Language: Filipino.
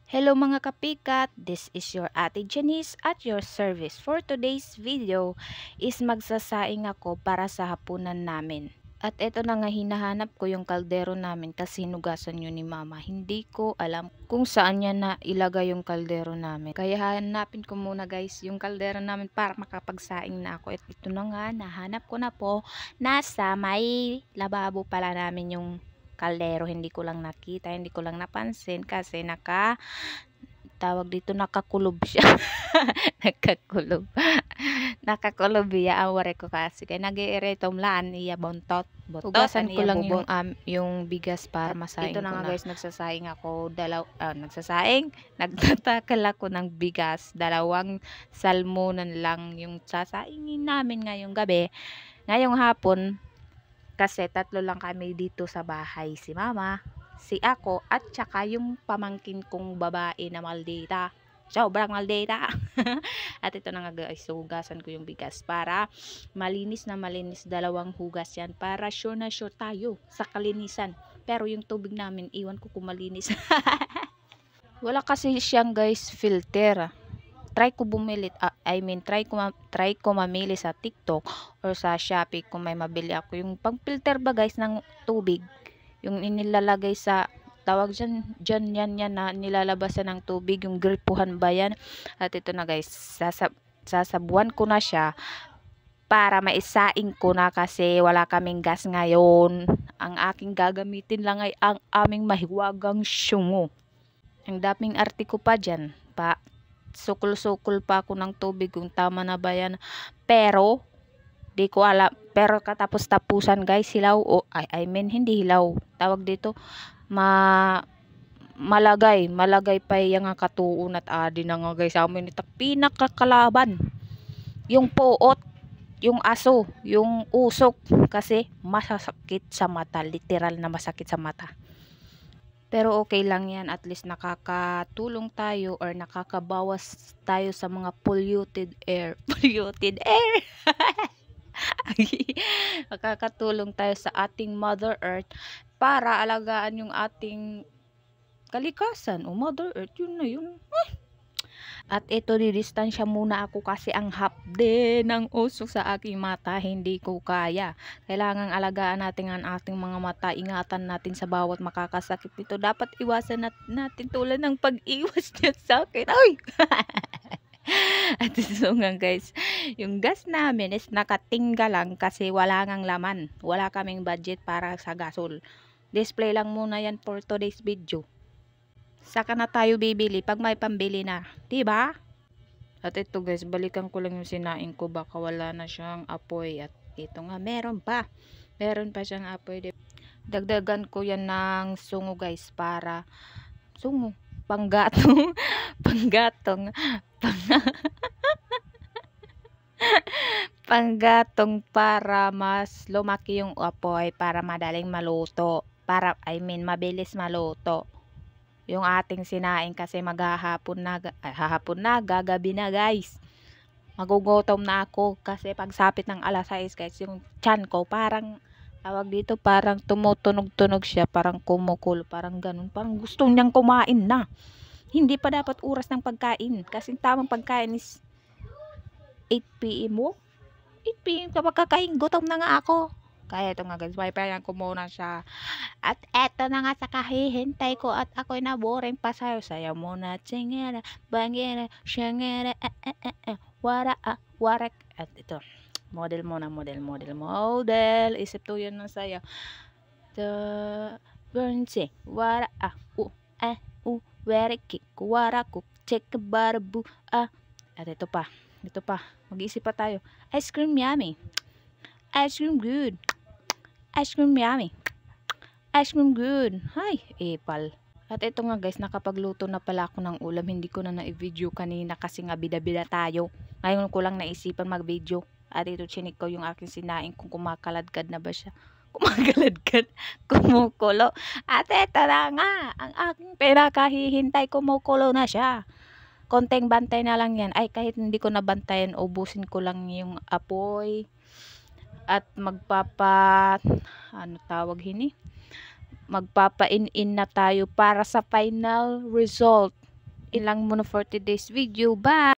Hello mga kapikat, this is your Ate Janice at your service. For today's video is magsasaing ako para sa hapunan namin. At ito na nga hinahanap ko yung kaldero namin kasi hinugasan yun ni mama. Hindi ko alam kung saan niya na ilagay yung kaldero namin. Kaya hanapin ko muna guys yung kaldero namin para makapagsaing na ako. At ito na nga, nahanap ko na po. Nasa may lababo pala namin yung kaldero. Hindi ko lang nakita, hindi ko lang napansin kasi tawag dito nakakulob siya. Nakakulob. Nakakulob iya aware ko kasi kay nag-iiretom laan iya bontot. Hugasan ko lang yung bigas para masaing ko na. Ito na nga guys, nagsasaing ako, nagtatakal ako ng bigas, 2 salmonan lang yung sasaingin namin ngayong gabi. Ngayong hapon, kasi 3 lang kami dito sa bahay, si mama, si ako, at saka yung pamangkin kong babae na maldita. Sobrang maldita. At ito na nga guys, hugasan ko yung bigas para malinis na malinis. 2 hugas yan para sure na sure tayo sa kalinisan. Pero yung tubig namin, iwan ko kung malinis. Wala kasi siyang guys filter. Try ko bumili, try ko mamili sa TikTok or sa Shopee kung may mabili ako. Yung pang-filter ba guys ng tubig, yung inilalagay sa tawag dyan yan na nilalabasan ng tubig, yung gripuhan ba yan. At ito na guys, sasabuan ko na siya para maisaing ko na kasi wala kaming gas ngayon. Ang aking gagamitin lang ay ang aming mahiwagang syungo. Ang daming artiko pa dyan pa. Sukul-sukul pa ako ng tubig kung tama na ba yan. Pero, di ko alam. Pero katapos-tapusan guys, hilaw. Hindi hilaw. Tawag dito, malagay pa yung katuon at adi na nga guys. Amin ito, pinakakalaban. Yung poot, yung aso, yung usok. Kasi masasakit sa mata. Literal na masakit sa mata. Pero okay lang yan, at least nakakatulong tayo or nakakabawas tayo sa mga polluted air. Polluted air! Nakakatulong tayo sa ating Mother Earth para alagaan yung ating kalikasan. O Mother Earth, yun na yun. At ito, didistansya muna ako kasi ang hapde ng usok sa aking mata, hindi ko kaya. Kailangang alagaan natin ang ating mga mata, ingatan natin sa bawat makakasakit nito. Dapat iwasan natin tulad ng pag-iwas niya sa akin. Ay! At ito nga guys, yung gas namin is nakatingga lang kasi wala ngang laman. Wala kaming budget para sa gasol. Display lang muna yan for today's video. Saka na tayo bibili pag may pambili na, 'di ba? At ito guys, balikan ko lang yung sinaing ko, baka wala na siyang apoy. At ito nga, meron pa siyang apoy. Dagdagan ko yan ng sungo guys, para panggatong panggatong para mas lumaki yung apoy, para madaling maluto, mabilis maluto yung ating sinaing kasi hahapon na, gagabi na guys. Magugutom na ako kasi pagsapit ng alas 6 guys, yung tiyan ko parang tawag dito, parang tumutunog-tunog siya, parang kumukulo, parang ganun, parang gusto niyang kumain na. Hindi pa dapat oras ng pagkain kasi tamang pagkain is 8 PM mo. 8 PM kapag kakain, gutom na nga ako. Kaya ito nga guys, wipayan ko muna siya. At eto na nga sa kahihintay ko at ako'y naboring pa sayo. Sayo muna, tsingera, bangera, syangera, warak. At ito, model. Isip to yun na sayo. Burnsi, wara, wereki, waraku, check barabu, At ito pa, mag-isip pa tayo. Ice cream yummy. Ice cream good. Ice cream yummy. Ice cream good. Ay, epal. At ito nga guys, nakapagluto na pala ako ng ulam. Hindi ko na na-video kanina kasi nga bida-bida tayo. Ngayon ko lang naisipan mag-video. At ito, chinik ko yung aking sinaing kung kumakaladkad na ba siya. Kumakaladkad. Kumukulo. At ito na nga, ang aking pinakahihintay, kumukulo na siya. Konting bantay na lang yan. Ay, kahit hindi ko nabantayan, ubusin ko lang yung apoy. At magpapa-in na tayo para sa final result. Ilang muna for today's video. Bye!